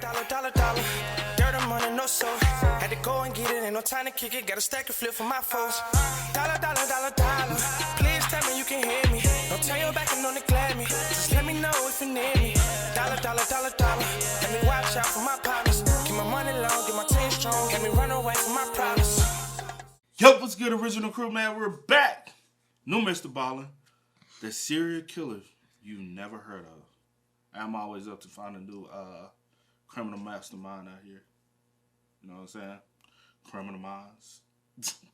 Dollar. Dirt and money, no soul. Had to go and get it, ain't no time to kick it. Got a stack and flip for my foes. Dollar. Please tell me you can hear me. Don't turn your back and don't neglect me. Just let me know if you need me. Dollar. Let me watch out for my partners. Keep my money long, get my team strong. Let me run away from my problems. Yo, what's good, original crew, man? We're back. New Mr. Ballen, the serial killer you never heard of. I'm always up to find a new criminal mastermind out here. You know what I'm saying? Criminal minds.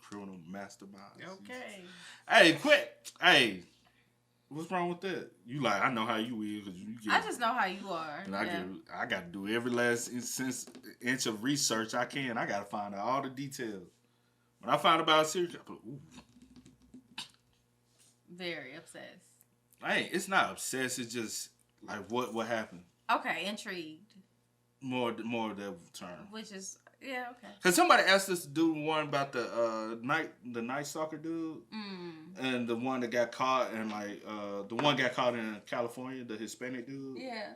Criminal masterminds. Okay. Hey, quick. Hey, what's wrong with that? You like, I know how you is. Cause you get, I just know how you are. And I got to do every last inch of research I can. I got to find out all the details. When I find about a serial killer, ooh. Very obsessed. Hey, it's not obsessed. It's just like what happened. Okay, intrigued. More of that term. Which is okay. Cause somebody asked us to do one about the night stalker dude, and the one that got caught and the one got caught in California, the Hispanic dude. Yeah.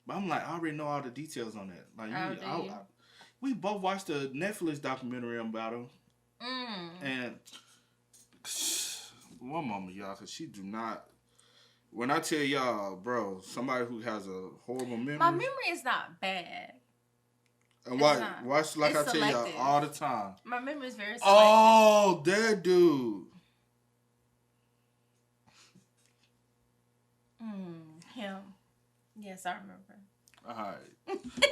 But I'm like, I already know all the details on that. Like, we both watched the Netflix documentary about him, and one moment, y'all, cause she do not. When I tell y'all, bro, somebody who has a horrible memory. My memory is not bad. And watch like it's I tell y'all all the time. My memory is very selective. Oh, that dude. Him. Yes, I remember. Alright.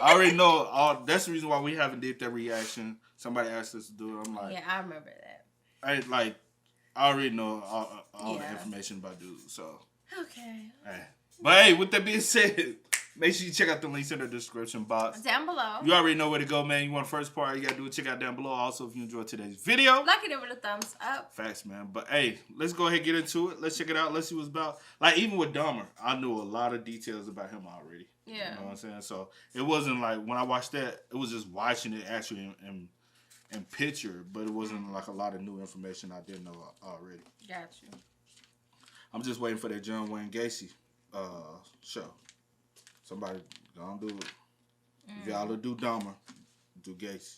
I already know that's the reason why we haven't did that reaction. Somebody asked us to do it. I'm like, yeah, I remember that. I already know all the information about dude, so. Okay. Hey. But hey, with that being said, make sure you check out the links in the description box. Down below. You already know where to go, man. You want the first part, you got to do it. Check out down below. Also, if you enjoyed today's video. Like it over the thumbs up. Facts, man. But hey, let's go ahead and get into it. Let's check it out. Let's see what it's about. Like, even with Dahmer, I knew a lot of details about him already. Yeah. You know what I'm saying? So, it wasn't like, when I watched that, it was just watching it actually in picture. But it wasn't like a lot of new information I didn't know already. Got you. I'm just waiting for that John Wayne Gacy show. Somebody gonna do it. If y'all will do Dahmer, do Gacy.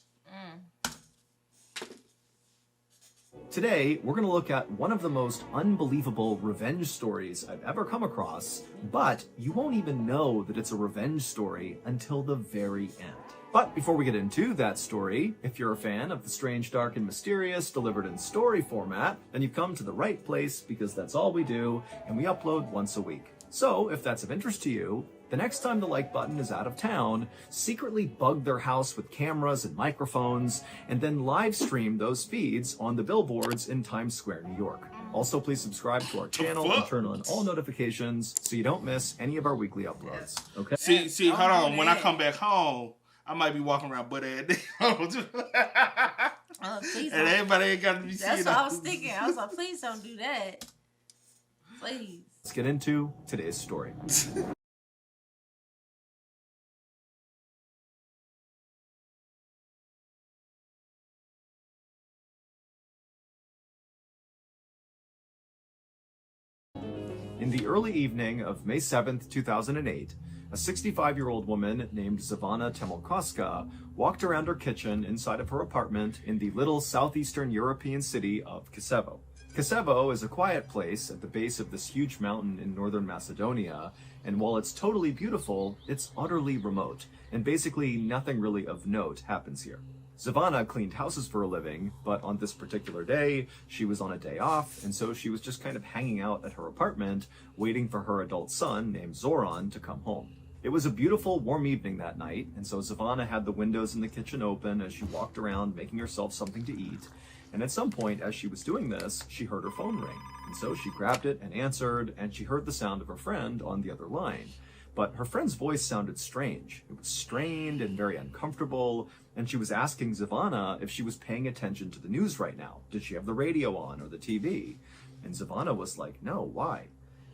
Today, we're going to look at one of the most unbelievable revenge stories I've ever come across, but you won't even know that it's a revenge story until the very end. But before we get into that story, if you're a fan of the strange, dark, and mysterious delivered in story format, then you've come to the right place because that's all we do, and we upload once a week. So, if that's of interest to you, the next time the like button is out of town, secretly bug their house with cameras and microphones, and then live stream those feeds on the billboards in Times Square, New York. Also, please subscribe to our channel and turn on all notifications so you don't miss any of our weekly uploads. Okay? See, hold on. When I come back home, I might be walking around butt ass down. Please and everybody ain't got to be seeing. That's what I was thinking. I was like, please don't do that. Please. Let's get into today's story. In the early evening of May 7th, 2008, a 65-year-old woman named Zana Temolkoska walked around her kitchen inside of her apartment in the little southeastern European city of Kisevo. Kisevo is a quiet place at the base of this huge mountain in northern Macedonia, and while it's totally beautiful, it's utterly remote, and basically nothing really of note happens here. Zana cleaned houses for a living, but on this particular day, she was on a day off, and so she was just kind of hanging out at her apartment, waiting for her adult son, named Zoran, to come home. It was a beautiful, warm evening that night, and so Zana had the windows in the kitchen open as she walked around making herself something to eat, and at some point, as she was doing this, she heard her phone ring, and so she grabbed it and answered, and she heard the sound of her friend on the other line. But her friend's voice sounded strange. It was strained and very uncomfortable, and she was asking Zana if she was paying attention to the news right now. Did she have the radio on or the TV? And Zana was like, no, why?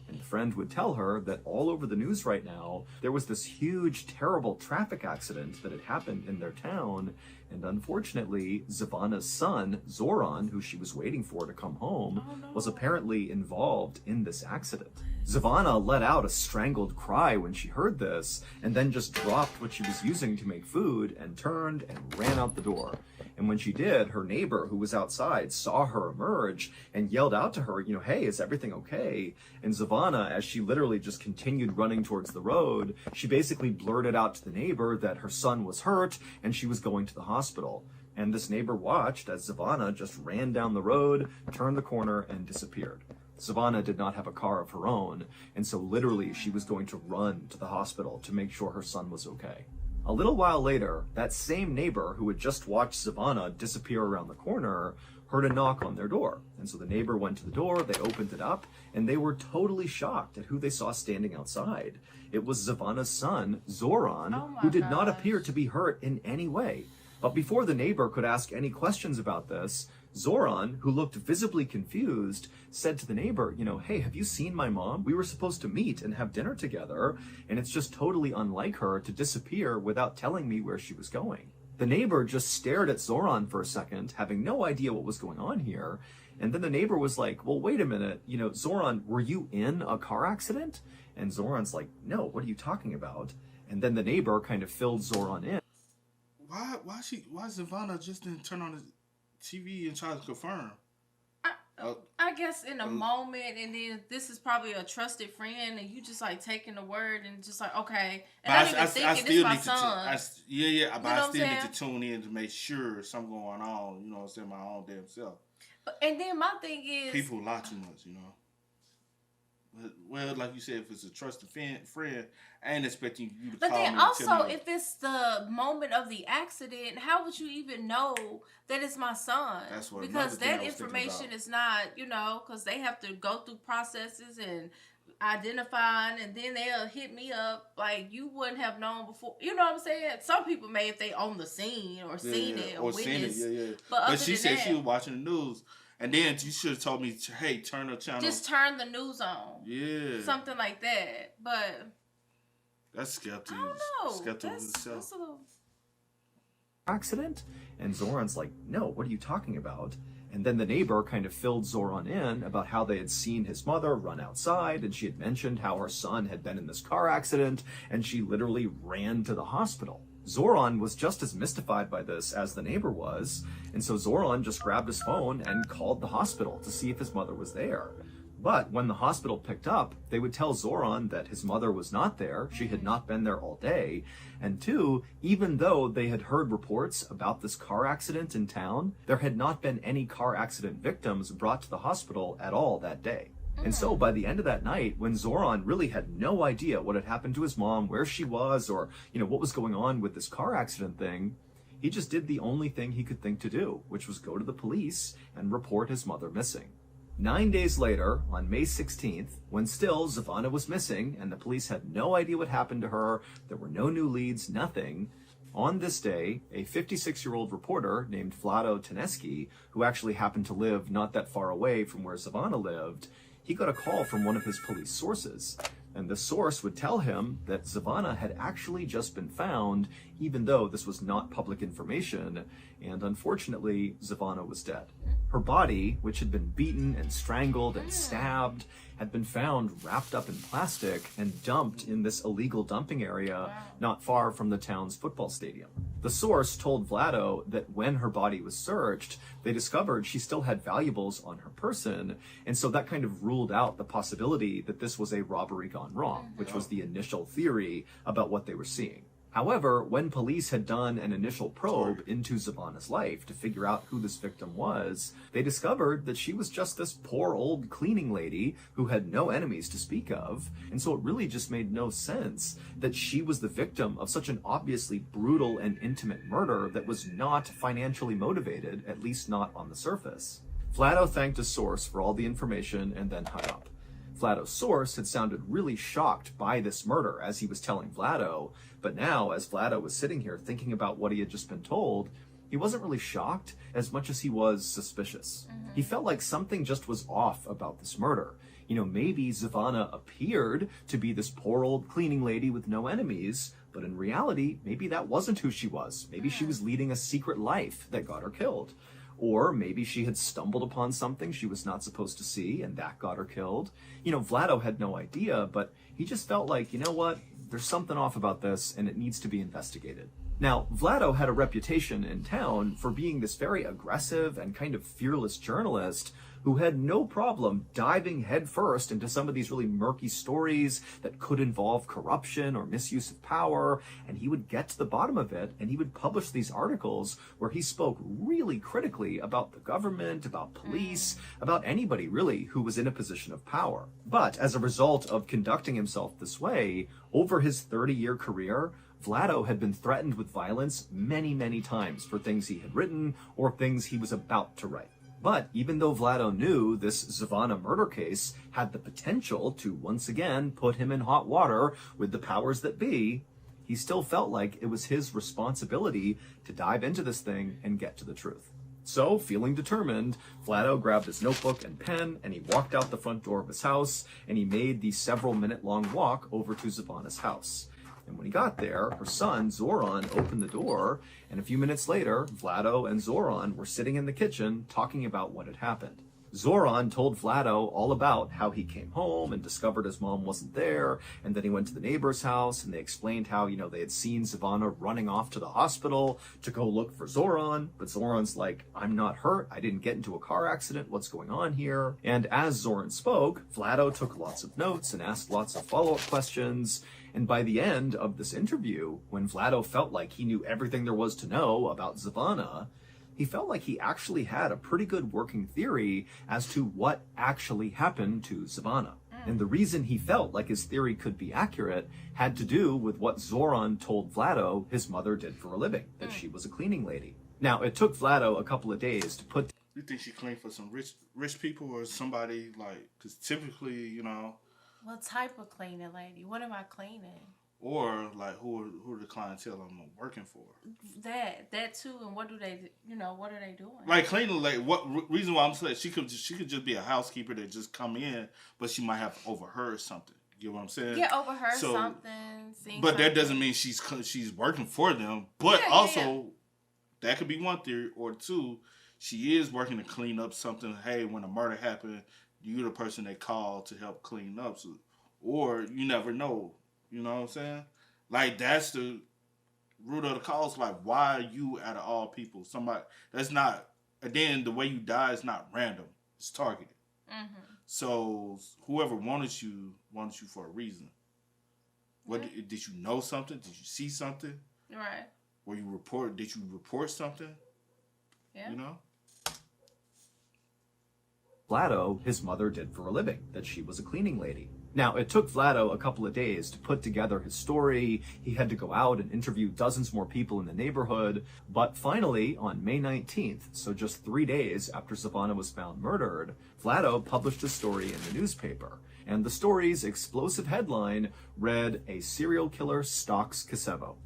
And the friend would tell her that all over the news right now, there was this huge, terrible traffic accident that had happened in their town, and unfortunately, Zana's son, Zoran, who she was waiting for to come home, was apparently involved in this accident. Zana let out a strangled cry when she heard this, and then just dropped what she was using to make food and turned and ran out the door. And when she did, her neighbor who was outside saw her emerge and yelled out to her, hey, is everything okay? And Zana, as she literally just continued running towards the road, she basically blurted out to the neighbor that her son was hurt and she was going to the hospital. And this neighbor watched as Zana just ran down the road, turned the corner, and disappeared. Zana did not have a car of her own, and so literally she was going to run to the hospital to make sure her son was okay. A little while later, that same neighbor who had just watched Zana disappear around the corner heard a knock on their door. And so the neighbor went to the door, they opened it up, and they were totally shocked at who they saw standing outside. It was Zana's son, Zoran, who did not appear to be hurt in any way. But before the neighbor could ask any questions about this, Zoran, who looked visibly confused, said to the neighbor, hey, have you seen my mom? We were supposed to meet and have dinner together, and it's just totally unlike her to disappear without telling me where she was going. The neighbor just stared at Zoran for a second, having no idea what was going on here, and then the neighbor was like, well, wait a minute, Zoran, were you in a car accident? And Zoran's like, no, what are you talking about? And then the neighbor kind of filled Zoran in. Why Zana just didn't turn on the TV and try to confirm? I guess in a moment, and then this is probably a trusted friend, and you just like taking the word and just like, okay, and I'm even thinking this is my son. But I still need to tune in to make sure something going on. You know what I'm saying? My own damn self. And then my thing is, people lie too much. Well, like you said, if it's a trusted friend, I ain't expecting you to call me. But then also, if it's the moment of the accident, how would you even know that it's my son? That's what, because that information is not, because they have to go through processes and identifying, and then they'll hit me up like you wouldn't have known before. You know what I'm saying? Some people may, if they on the scene or seen it or witnessed. Seen it, But she said she was watching the news. And then you should have told me, hey, turn the channel. Just turn the news on. Yeah. Something like that. But that's skeptical. I don't know. Skeptical that's a little... Accident? And Zoran's like, no, what are you talking about? And then the neighbor kind of filled Zoran in about how they had seen his mother run outside, and she had mentioned how her son had been in this car accident, and she literally ran to the hospital. Zoran was just as mystified by this as the neighbor was, and so Zoran just grabbed his phone and called the hospital to see if his mother was there. But when the hospital picked up, they would tell Zoran that his mother was not there, she had not been there all day, and two, even though they had heard reports about this car accident in town, there had not been any car accident victims brought to the hospital at all that day. And so by the end of that night, when Zoran really had no idea what had happened to his mom, where she was, or, what was going on with this car accident thing, he just did the only thing he could think to do, which was go to the police and report his mother missing. 9 days later, on May 16th, when still Zana was missing and the police had no idea what happened to her, there were no new leads, nothing, on this day, a 56-year-old reporter named Vlado Teneski, who actually happened to live not that far away from where Zana lived, he got a call from one of his police sources, and the source would tell him that Zana had actually just been found, even though this was not public information, and unfortunately, Zana was dead. Her body, which had been beaten and strangled and stabbed, had been found wrapped up in plastic and dumped in this illegal dumping area not far from the town's football stadium. The source told Vlado that when her body was searched, they discovered she still had valuables on her person, and so that kind of ruled out the possibility that this was a robbery gone wrong, which was the initial theory about what they were seeing. However, when police had done an initial probe into Zana's life to figure out who this victim was, they discovered that she was just this poor old cleaning lady who had no enemies to speak of, and so it really just made no sense that she was the victim of such an obviously brutal and intimate murder that was not financially motivated, at least not on the surface. Vlado thanked his source for all the information and then hung up. Vlado's source had sounded really shocked by this murder as he was telling Vlado, but now, as Vlado was sitting here thinking about what he had just been told, he wasn't really shocked as much as he was suspicious. He felt like something just was off about this murder. Maybe Zana appeared to be this poor old cleaning lady with no enemies, but in reality, maybe that wasn't who she was. Maybe she was leading a secret life that got her killed. Or maybe she had stumbled upon something she was not supposed to see and that got her killed. Vlado had no idea, but he just felt like, you know what? There's something off about this and it needs to be investigated. Now, Vlado had a reputation in town for being this very aggressive and kind of fearless journalist who had no problem diving headfirst into some of these really murky stories that could involve corruption or misuse of power, and he would get to the bottom of it, and he would publish these articles where he spoke really critically about the government, about police, about anybody really who was in a position of power. But as a result of conducting himself this way, over his 30-year career, Vlado had been threatened with violence many, many times for things he had written or things he was about to write. But even though Vlado knew this Zana murder case had the potential to once again put him in hot water with the powers that be, he still felt like it was his responsibility to dive into this thing and get to the truth. So, feeling determined, Vlado grabbed his notebook and pen, and he walked out the front door of his house, and he made the several-minute-long walk over to Zana's house. And when he got there, her son, Zoran, opened the door, and a few minutes later, Vlado and Zoran were sitting in the kitchen talking about what had happened. Zoran told Vlado all about how he came home and discovered his mom wasn't there, and then he went to the neighbor's house, and they explained how, they had seen Zana running off to the hospital to go look for Zoran, but Zoran's like, I'm not hurt, I didn't get into a car accident, what's going on here? And as Zoran spoke, Vlado took lots of notes and asked lots of follow-up questions, and by the end of this interview, when Vlado felt like he knew everything there was to know about Zana, he felt like he actually had a pretty good working theory as to what actually happened to Zana. And the reason he felt like his theory could be accurate had to do with what Zoran told Vlado his mother did for a living, that she was a cleaning lady. Now, it took Vlado a couple of days to put... You think she cleaned for some rich people or somebody, because typically, What type of cleaning lady? What am I cleaning? Or who are the clientele I'm working for? That too, and what do they, what are they doing? Like cleaning, what reason why I'm saying she could just be a housekeeper that just come in, but she might have overheard something. You know what I'm saying? Yeah, overheard something. But that doesn't mean she's working for them. But that could be one theory, or two, she is working to clean up something. Hey, when a murder happened, you're the person they call to help clean up. So, or you never know. You know what I'm saying? That's the root of the cause. Why are you out of all people? Somebody that's not. And then the way you die is not random. It's targeted. Mm-hmm. So whoever wanted you for a reason. What did you know something? Did you see something? Right. Did you report something? Yeah. Vlado, his mother did for a living, that she was a cleaning lady. Now, it took Vlado a couple of days to put together his story. He had to go out and interview dozens more people in the neighborhood. But finally, on May 19th, so just 3 days after Zana was found murdered, Vlado published a story in the newspaper. And the story's explosive headline read, "A Serial Killer Stalks Kosovo."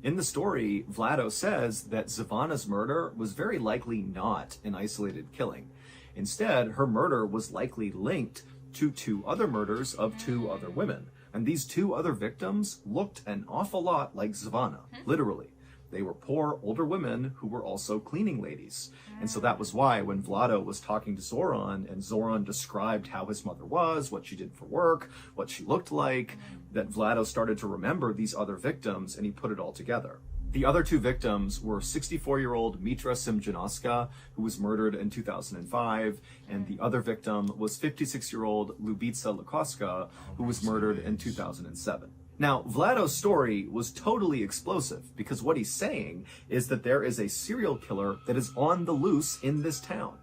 In the story, Vlado says that Zana's murder was very likely not an isolated killing. Instead, her murder was likely linked to 2 other murders of 2 other women. And these 2 other victims looked an awful lot like Zana, literally. They were poor, older women who were also cleaning ladies. And so that was why when Vlado was talking to Zoran, and Zoran described how his mother was, what she did for work, what she looked like, that Vlado started to remember these other victims, and he put it all together. The other 2 victims were 64-year-old Mitra Simjanowska, who was murdered in 2005, and the other victim was 56-year-old Lubitsa Lukoska, who was murdered in 2007. Now, Vlado's story was totally explosive because what he's saying is that there is a serial killer that is on the loose in this town.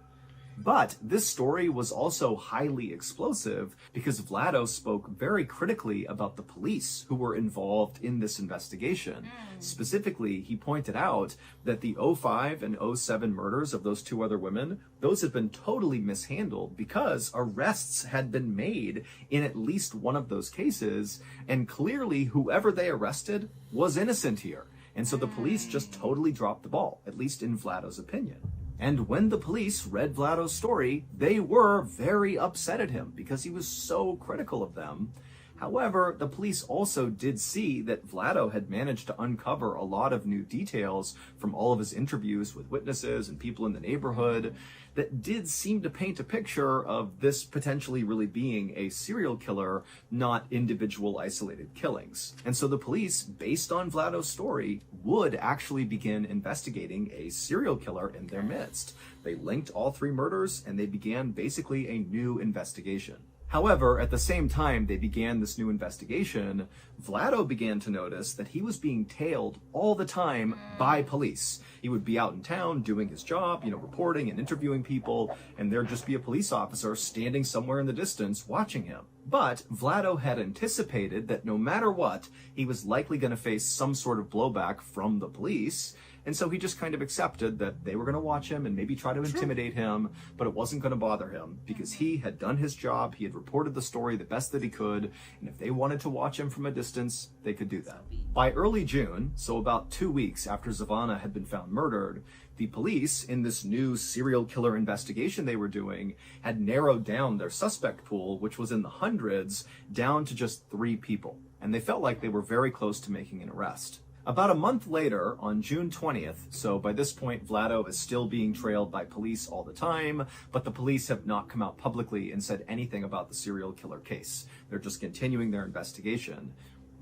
But this story was also highly explosive because Vlado spoke very critically about the police who were involved in this investigation. Specifically, he pointed out that the 05 and 07 murders of those 2 other women, those had been totally mishandled because arrests had been made in at least one of those cases, and clearly whoever they arrested was innocent here. And so the police just totally dropped the ball, at least in Vlado's opinion. And when the police read Vlado's story, they were very upset at him because he was so critical of them. However, the police also did see that Vlado had managed to uncover a lot of new details from all of his interviews with witnesses and people in the neighborhood that did seem to paint a picture of this potentially really being a serial killer, not individual isolated killings. And so the police, based on Vlado's story, would actually begin investigating a serial killer in their midst. They linked all 3 murders and they began basically a new investigation. However, at the same time they began this new investigation, Vlado began to notice that he was being tailed all the time by police. He would be out in town doing his job, reporting and interviewing people, and there'd just be a police officer standing somewhere in the distance watching him. But Vlado had anticipated that no matter what, he was likely going to face some sort of blowback from the police. And so he just kind of accepted that they were going to watch him and maybe try to intimidate him, but it wasn't going to bother him because he had done his job. He had reported the story the best that he could. And if they wanted to watch him from a distance, they could do that. By early June, so about 2 weeks after Zana had been found murdered, the police, in this new serial killer investigation they were doing, had narrowed down their suspect pool, which was in the hundreds, down to just 3 people. And they felt like they were very close to making an arrest. About a month later, on June 20th, so by this point Vlado is still being trailed by police all the time, but the police have not come out publicly and said anything about the serial killer case. They're just continuing their investigation.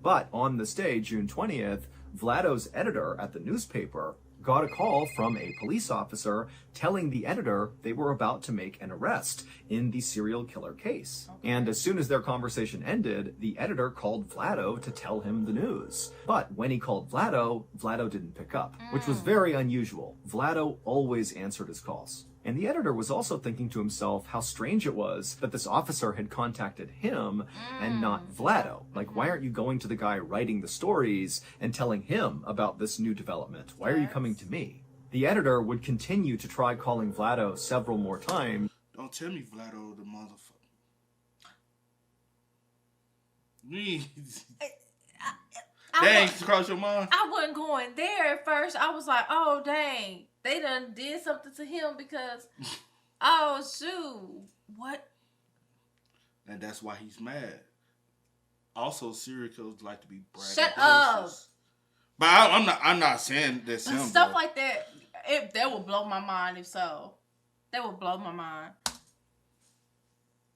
But on this day, June 20th, Vlado's editor at the newspaper got a call from a police officer telling the editor they were about to make an arrest in the serial killer case. And as soon as their conversation ended, the editor called Vlado to tell him the news. But when he called Vlado, Vlado didn't pick up, which was very unusual. Vlado always answered his calls. And the editor was also thinking to himself how strange it was that this officer had contacted him and not Vlado. Like, why aren't you going to the guy writing the stories and telling him about this new development? Why are you coming to me? The editor would continue to try calling Vlado several more times. Don't tell me Vlado the motherfucker. Dang, cross your mind. I wasn't going there at first. I was like, oh, dang. They done did something to him because, oh, shoot. What? And that's why he's mad. Also, serial killers like to be braggadocious. Shut up. But I'm not saying that's him. Stuff like that, that would blow my mind if so. That would blow my mind.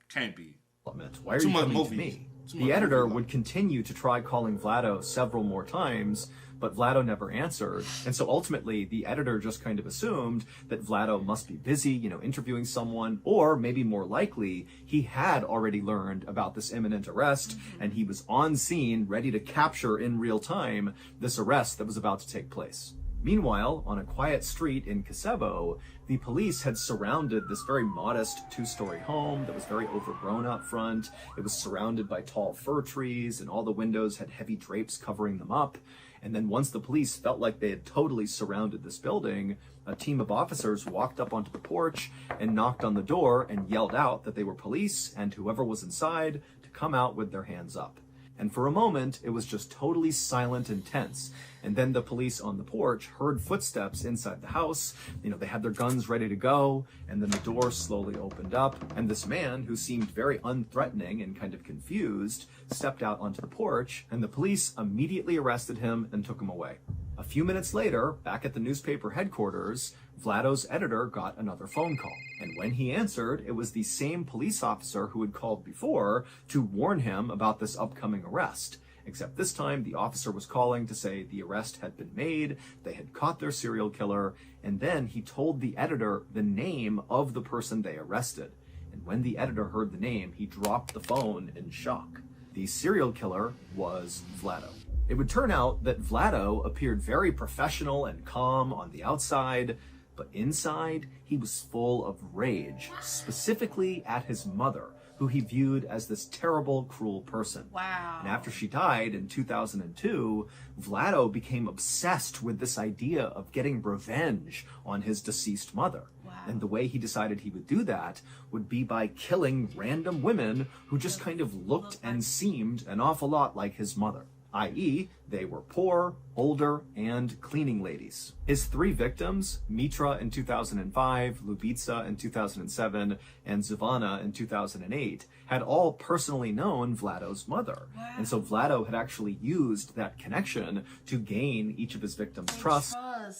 Can't be. Why are you coming to me? The editor would continue to try calling Vlado several more times, but Vlado never answered. And so ultimately, the editor just kind of assumed that Vlado must be busy, interviewing someone, or maybe more likely, he had already learned about this imminent arrest, and he was on scene, ready to capture in real time this arrest that was about to take place. Meanwhile, on a quiet street in Kosovo, the police had surrounded this very modest 2-story home that was very overgrown out front. It was surrounded by tall fir trees, and all the windows had heavy drapes covering them up. And then once the police felt like they had totally surrounded this building, a team of officers walked up onto the porch and knocked on the door and yelled out that they were police and whoever was inside to come out with their hands up. And for a moment, it was just totally silent and tense. And then the police on the porch heard footsteps inside the house. They had their guns ready to go. And then the door slowly opened up. And this man, who seemed very unthreatening and kind of confused, stepped out onto the porch. And the police immediately arrested him and took him away. A few minutes later, back at the newspaper headquarters, Vlado's editor got another phone call. And when he answered, it was the same police officer who had called before to warn him about this upcoming arrest. Except this time, the officer was calling to say the arrest had been made, they had caught their serial killer, and then he told the editor the name of the person they arrested. And when the editor heard the name, he dropped the phone in shock. The serial killer was Vlado. It would turn out that Vlado appeared very professional and calm on the outside, but inside, he was full of rage, specifically at his mother, who he viewed as this terrible, cruel person. Wow. And after she died in 2002, Vlado became obsessed with this idea of getting revenge on his deceased mother. Wow. And the way he decided he would do that would be by killing random women who just kind of looked and seemed an awful lot like his mother. i.e., they were poor, older, and cleaning ladies. His 3 victims, Mitra in 2005, Lubitsa in 2007, and Zana in 2008, had all personally known Vlado's mother. Wow. And so Vlado had actually used that connection to gain each of his victims' trust.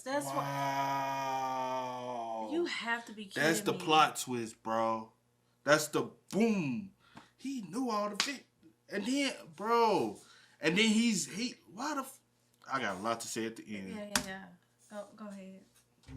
That's wow. You have to be kidding That's the me. plot twist, bro. That's the boom. He knew all the victims. And then, bro, and then I got a lot to say at the end. Yeah. Go ahead.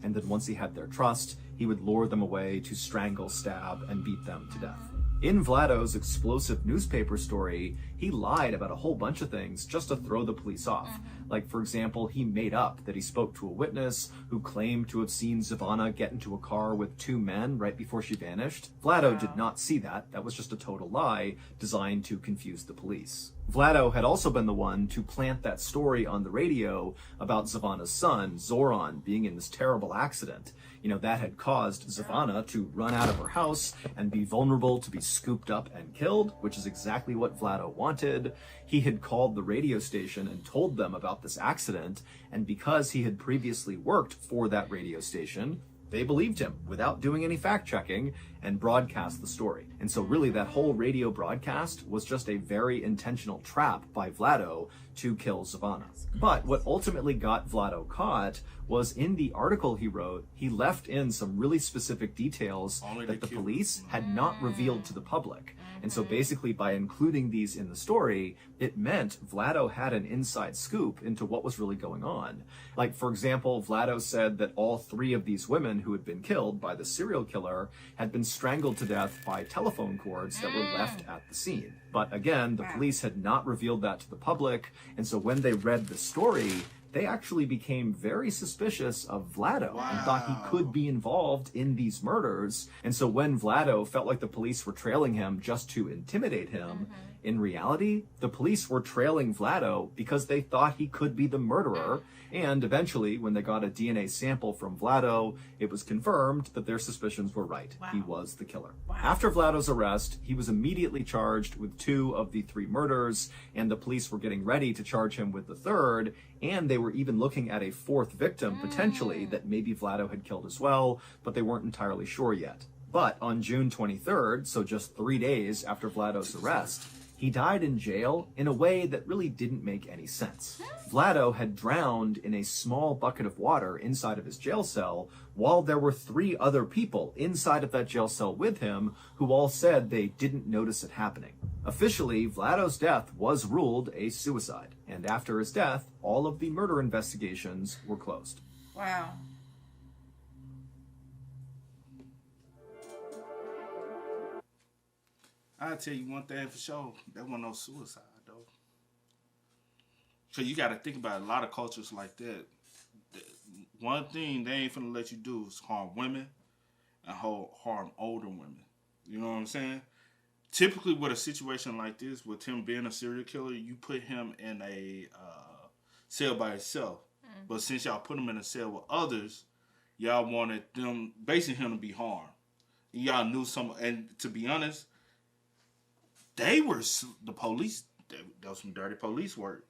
And then once he had their trust, he would lure them away to strangle, stab, and beat them to death. In Vlado's explosive newspaper story, he lied about a whole bunch of things just to throw the police off. Like, for example, he made up that he spoke to a witness who claimed to have seen Zana get into a car with 2 men right before she vanished. Vlado did not see that. That was just a total lie designed to confuse the police. Vlado had also been the one to plant that story on the radio about Zana's son, Zoran, being in this terrible accident. You know, that had caused Zana to run out of her house and be vulnerable to be scooped up and killed, which is exactly what Vlado wanted. He had called the radio station and told them about this accident, and because he had previously worked for that radio station, they believed him without doing any fact-checking and broadcast the story. And so really that whole radio broadcast was just a very intentional trap by Vlado to kill Zana. But what ultimately got Vlado caught was in the article he wrote, he left in some really specific details that the police had not revealed to the public. And so basically by including these in the story, it meant Vlado had an inside scoop into what was really going on. Like, for example, Vlado said that all 3 of these women who had been killed by the serial killer had been strangled to death by telephone cords that were left at the scene. But again, the police had not revealed that to the public, and so when they read the story, they actually became very suspicious of Vlado and thought he could be involved in these murders. And so when Vlado felt like the police were trailing him just to intimidate him, in reality, the police were trailing Vlado because they thought he could be the murderer. And eventually, when they got a DNA sample from Vlado, it was confirmed that their suspicions were right. He was the killer. After Vlado's arrest, he was immediately charged with 2 of the 3 murders, and the police were getting ready to charge him with the 3rd, and they were even looking at a 4th victim, potentially, that maybe Vlado had killed as well, but they weren't entirely sure yet. But on June 23rd, so just 3 days after Vlado's arrest, he died in jail in a way that really didn't make any sense. Vlado had drowned in a small bucket of water inside of his jail cell, while there were 3 other people inside of that jail cell with him who all said they didn't notice it happening. Officially, Vlado's death was ruled a suicide, and after his death, all of the murder investigations were closed. Wow. I'll tell you one thing for sure. That wasn't no suicide, though. So you got to think about a lot of cultures like that. One thing they ain't finna let you do is harm women and harm older women. You know what I'm saying? Typically with a situation like this, with him being a serial killer, you put him in a cell by himself. But since y'all put him in a cell with others, y'all wanted them, basically him to be harmed. Y'all knew and to be honest, they were the police. That was some dirty police work.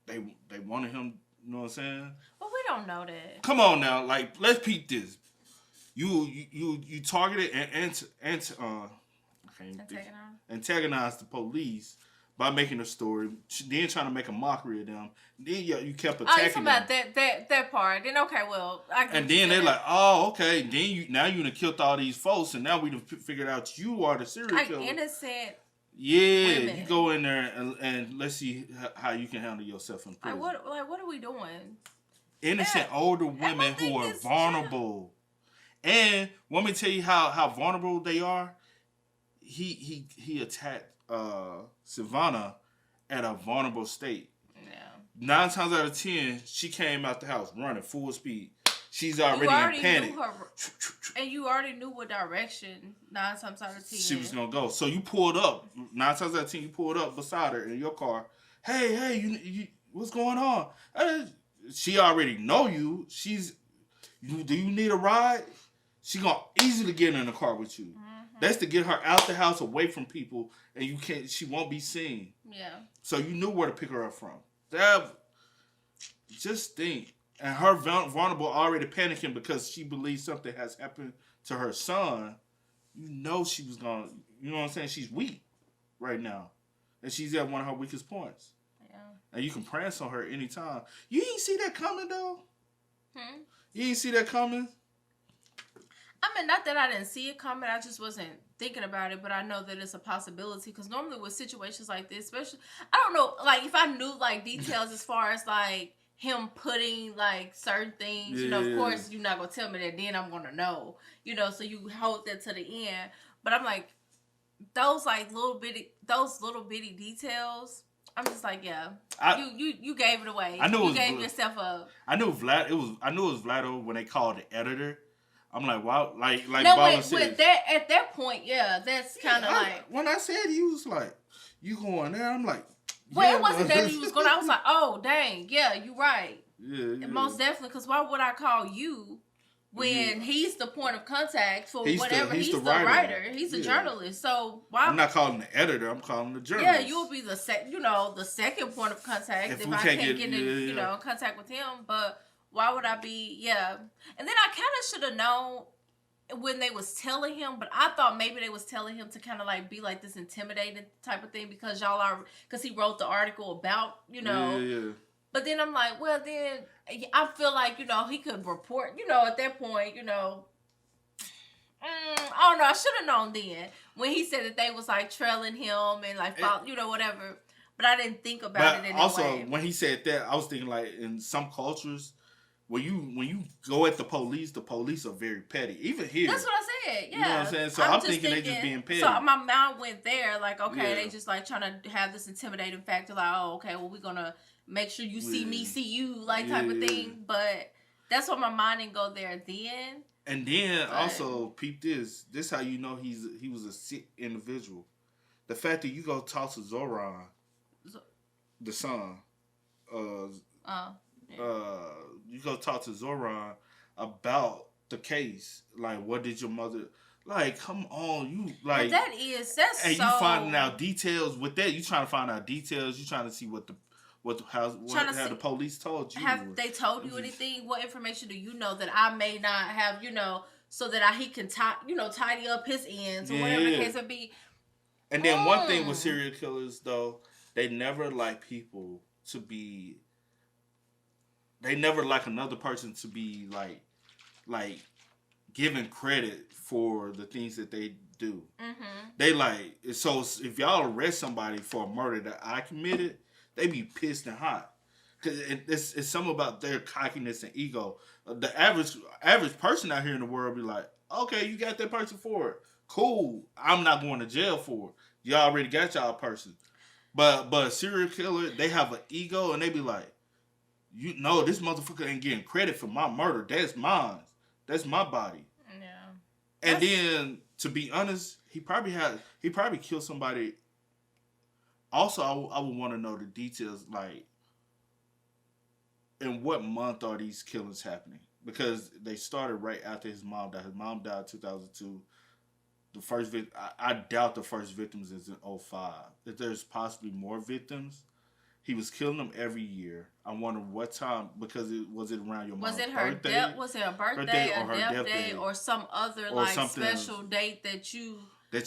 They wanted him. You know what I'm saying? But we don't know that. Come on now, like let's peep this. You targeted and antagonized the police by making a story, then trying to make a mockery of them. Then you kept attacking them. About that part. Then okay, well, and then they're like, oh, okay. Then you done killed all these folks, and now we done figured out you are the serial killer. Innocent. Yeah, women. You go in there and let's see how you can handle yourself in prison. What are we doing? Innocent older women who are vulnerable. And let me tell you how vulnerable they are. He attacked Zana at a vulnerable state. Yeah. 9 times out of 10, she came out the house running full speed. She's already in panic. And you already knew what direction 9 times out of 10 she was gonna go. So you pulled up. 9 times out of 10, you pulled up beside her in your car. Hey, you what's going on? She already know you. Do you need a ride? She gonna easily get in the car with you. Mm-hmm. That's to get her out the house, away from people, and she won't be seen. Yeah. So you knew where to pick her up from. Just think. And her vulnerable already panicking because she believes something has happened to her son. You know she was going to, you know what I'm saying? She's weak right now. And she's at one of her weakest points. Yeah. And you can prance on her anytime. You ain't see that coming, though? You ain't see that coming? I mean, not that I didn't see it coming. I just wasn't thinking about it. But I know that it's a possibility. Because normally with situations like this, especially, I don't know, like, if I knew, like, details as far as, like, him putting, like, certain things, you know, of course, you're not going to tell me that, then I'm going to know, you know, so you hold that to the end. But I'm like, those little bitty details, I'm just like, yeah, you gave it away. You gave yourself up. I knew it was Vlado when they called the editor. I'm like, wow, like no, Ballen said. With that, at that point, yeah, that's kind of like. When I said he was like, you going there? I'm like, well, it wasn't that he was going. I was like, oh, dang, yeah, you're right. Yeah. Most definitely, because why would I call you when he's the point of contact for whatever? He's the writer. He's a journalist. So why? I'm not calling the editor. I'm calling the journalist. Yeah, you will be the second point of contact if I can't get in contact with him. But why would I be? Yeah, and then I kind of should have known when they was telling him, but I thought maybe they was telling him to kind of like be like this intimidating type of thing because he wrote the article about, you know. Yeah. But then I'm like, well, then I feel like, you know, he could report, you know, at that point, you know. I don't know. I should have known then when he said that they was like trailing him and like, you know, whatever. But I didn't think about it in also, that way. when he said that, I was thinking like in some cultures, when you go at the police are very petty. Even here. That's what I said. Yeah. You know what I'm saying? So I'm thinking they just being petty. So my mind went there, like, okay, they just like trying to have this intimidating factor, like, oh, okay, well, we're gonna make sure you see me, see you, like type of thing. But that's what my mind didn't go there then. And then also peep this. This how you know he was a sick individual. The fact that you go talk to Zoran, the son, you go talk to Zoran about the case. Like, what did your mother? Like, come on, you like. But that's and you finding out details with that. You trying to find out details. You trying to see what the police told you. Have they told you anything? What information do you know that I may not have? You know, so that he can tidy up his ends or whatever the case may be. And then one thing with serial killers, though, they never like people to be. They never like another person to be like given credit for the things that they do. Mm-hmm. They like, so if y'all arrest somebody for a murder that I committed, they be pissed and hot. Cause it's something about their cockiness and ego. The average person out here in the world be like, okay, you got that person for it. Cool. I'm not going to jail for it. Y'all already got y'all person. But a serial killer, they have an ego and they be like, you know, this motherfucker ain't getting credit for my murder. That's mine. That's my body. Yeah. And then, to be honest, he probably killed somebody. Also, I would want to know the details, like, in what month are these killings happening? Because they started right after his mom died. His mom died in 2002. The first I doubt the first victims is in 2005. If there's possibly more victims, he was killing them every year. I wonder what time, because was it around your mom's birthday? Was it a birthday, a death day, or some other special date that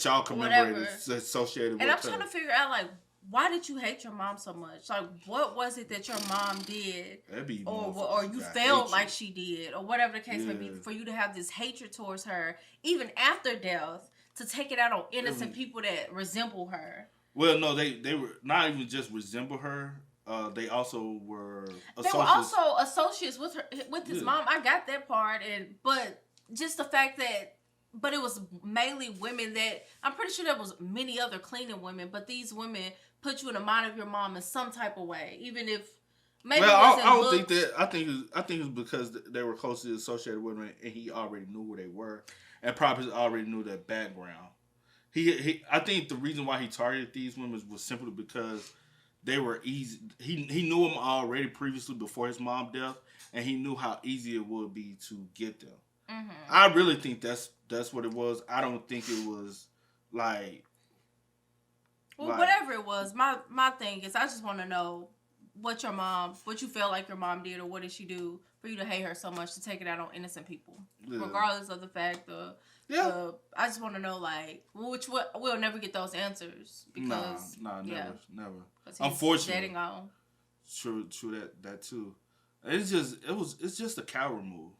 y'all commemorated associated with her? And I'm trying to figure out, like, why did you hate your mom so much? Like, what was it that your mom did, or you felt like she did, or whatever the case may be, for you to have this hatred towards her, even after death, to take it out on innocent people that resemble her? Well, no, they were not even just resemble her. They also were associates. They were also associates with his mom. I got that part, but just the fact that, but it was mainly women that, I'm pretty sure there was many other cleaning women, but these women put you in the mind of your mom in some type of way, even if maybe. Well, I don't think that. I think it's because they were closely associated with her, and he already knew who they were, and probably already knew their background. I think the reason why he targeted these women was simply because they were easy. He knew them already previously before his mom's death, and he knew how easy it would be to get them. Mm-hmm. I really think that's what it was. I don't think it was like. Well, whatever it was, my thing is, I just want to know what you feel like your mom did, or what did she do for you to hate her so much to take it out on innocent people, regardless of the fact I just want to know, like, we'll never get those answers because never. Unfortunately, dead and gone. True that too. It's just a coward move.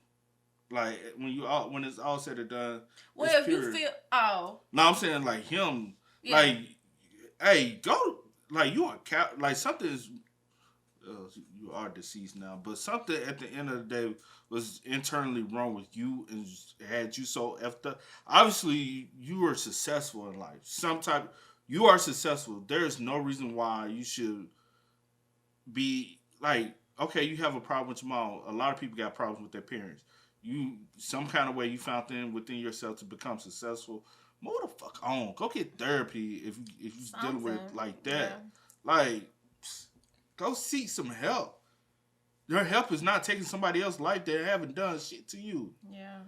Like when it's all said and done. Well, if you feel no, I'm saying like him, like, hey, go, like, you are like something is. You are deceased now, but something at the end of the day was internally wrong with you and had you so effed up. Obviously, you were successful in life. You are successful. There is no reason why you should be like, okay, you have a problem with your mom. A lot of people got problems with their parents. You, some kind of way you found them within yourself to become successful. Move the fuck on. Go get therapy if you're dealing with it like that. Yeah. Like, go seek some help. Your help is not taking somebody else's life that haven't done shit to you. Yeah.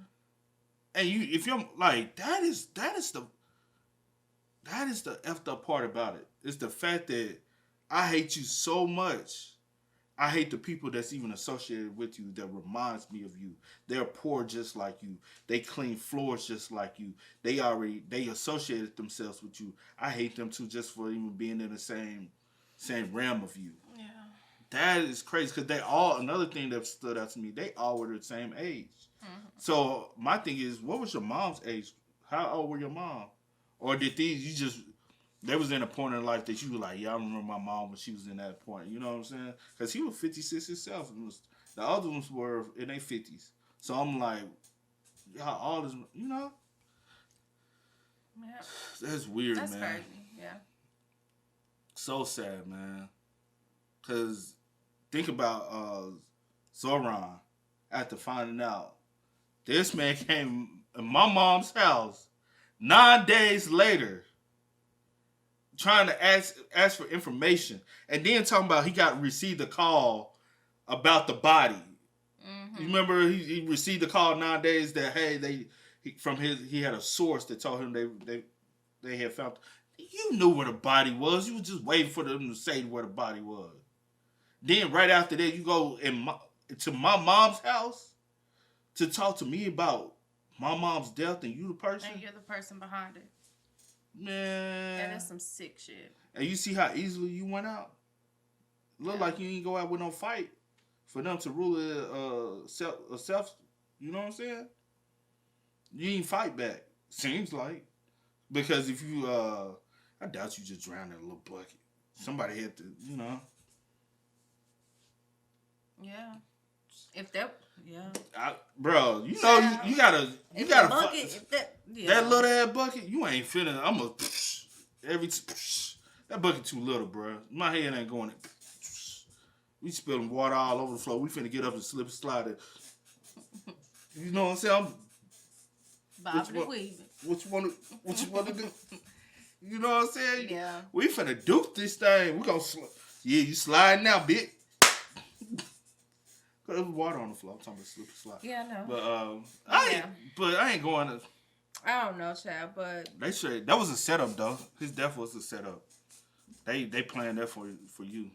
And if you're like, that is the effed up part about it. It's the fact that I hate you so much. I hate the people that's even associated with you that reminds me of you. They're poor just like you. They clean floors just like you. They associated themselves with you. I hate them too just for even being in the same realm of you. Yeah. That is crazy because another thing that stood out to me, they all were the same age. Mm-hmm. So my thing is, what was your mom's age? How old were your mom? Or did they was in a point in life that you were like, yeah, I remember my mom when she was in that point. You know what I'm saying? Because he was 56 himself. And the other ones were in their 50s. So I'm like, y'all all this, you know? Yeah. That's weird, man. That's crazy, yeah. So sad, man. Because think about Zoran after finding out. This man came in my mom's house 9 days later trying to ask for information. And then talking about he received a call about the body. Mm-hmm. You remember he received a call 9 days that, hey, he had a source that told him they had found. You knew where the body was. You were just waiting for them to say where the body was. Then right after that, you go to my mom's house to talk to me about my mom's death, and you the person? And you're the person behind it. Man. Yeah, that's some sick shit. And you see how easily you went out? Look like you ain't go out with no fight for them to rule self, you know what I'm saying? You ain't fight back. Seems like. Because if you, I doubt you just drowned in a little bucket. Somebody had to, you know. Yeah. If that, yeah. Bro, you know, you gotta bucket, that little ass bucket, you ain't finna. That bucket too little, bro. My head ain't going. We spilling water all over the floor. We finna get up and slip and slide it. You know what I'm saying? Bobbing and weaving. What you want to do? You know what I'm saying? Yeah. We finna duke this thing. We gonna you sliding now, bitch. There was water on the floor. I'm talking about slip and slide. Yeah, I know. But I ain't going to. I don't know, child. But they said that was a setup, though. His death was a setup. They planned that for you.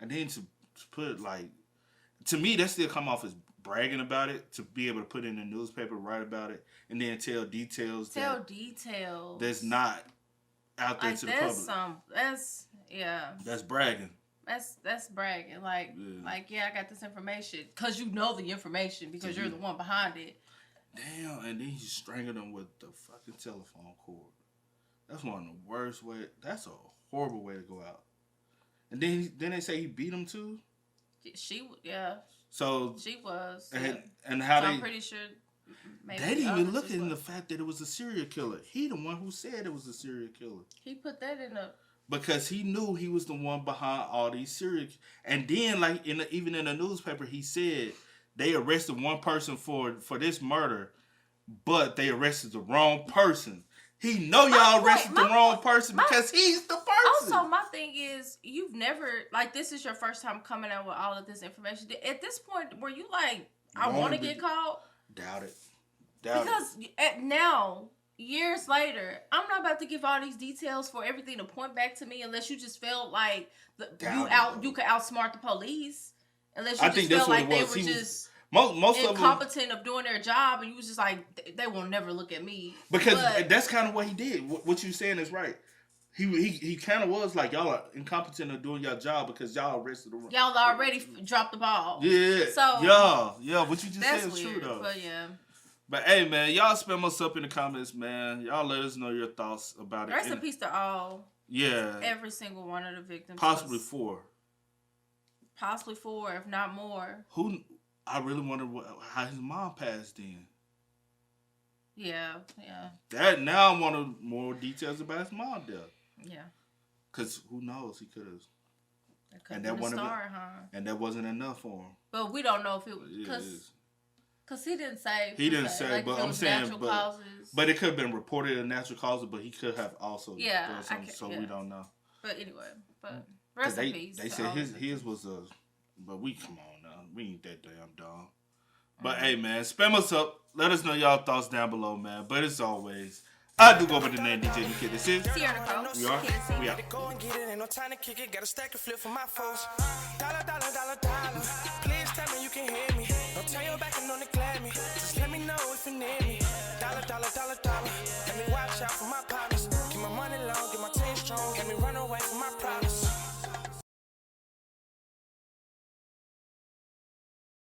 And then to put it like, to me, that still come off as bragging about it, to be able to put it in the newspaper, write about it, and then tell details. That's not out there to the public. That's bragging. That's bragging. Like, I got this information because you know the information because you're the one behind it. Damn, and then you strangle them with the fucking telephone cord. That's one of the worst ways. That's a horrible way to go out. And then they say he beat him too. So she was. And how I'm pretty sure. Maybe they didn't even look at the fact that it was a serial killer. He the one who said it was a serial killer. He put that in the. Because he knew he was the one behind all these serial. And then, like even in the newspaper, he said they arrested one person for this murder, but they arrested the wrong person. He know y'all arrested the wrong person because he's the person. Also, my thing is, you've never, like, this is your first time coming out with all of this information. At this point, were you like, I want to get caught? Doubt it. Because now, years later, I'm not about to give all these details for everything to point back to me unless you just felt like you could outsmart the police. Unless you just felt like they were just most incompetent of doing their job, and you was just like, they will never look at me. Because that's kind of what he did. What you saying is right. He kind of was like, y'all are incompetent of doing your job because y'all arrested the y'all already dropped the ball. Yeah. So yeah. What you just said is weird, true though. But yeah. But hey, man, y'all spam us up in the comments, man. Y'all let us know your thoughts about it. Rest in peace to all. Yeah. Every single one of the victims. Possibly 4. Possibly 4, if not more. I really wonder how his mom passed in. Yeah. That now I want more details about his mom death. Yeah. Cause who knows, he could have. And that wasn't enough for him. But we don't know if it was because he didn't say. He didn't say, like, but I'm saying, causes. But it could have been reported as natural causes, but he could have also done something, so we don't know. But anyway, rest in peace. They said his was a, but we come on now, we ain't that damn dumb. But hey, man, spam us up. Let us know y'all thoughts down below, man. But as always, I do go by the name DJ Kid. This is Sierra Nicole. We are. We out. Go and get it, ain't no time to kick it. Got a stack and flip for my foes. Dollar.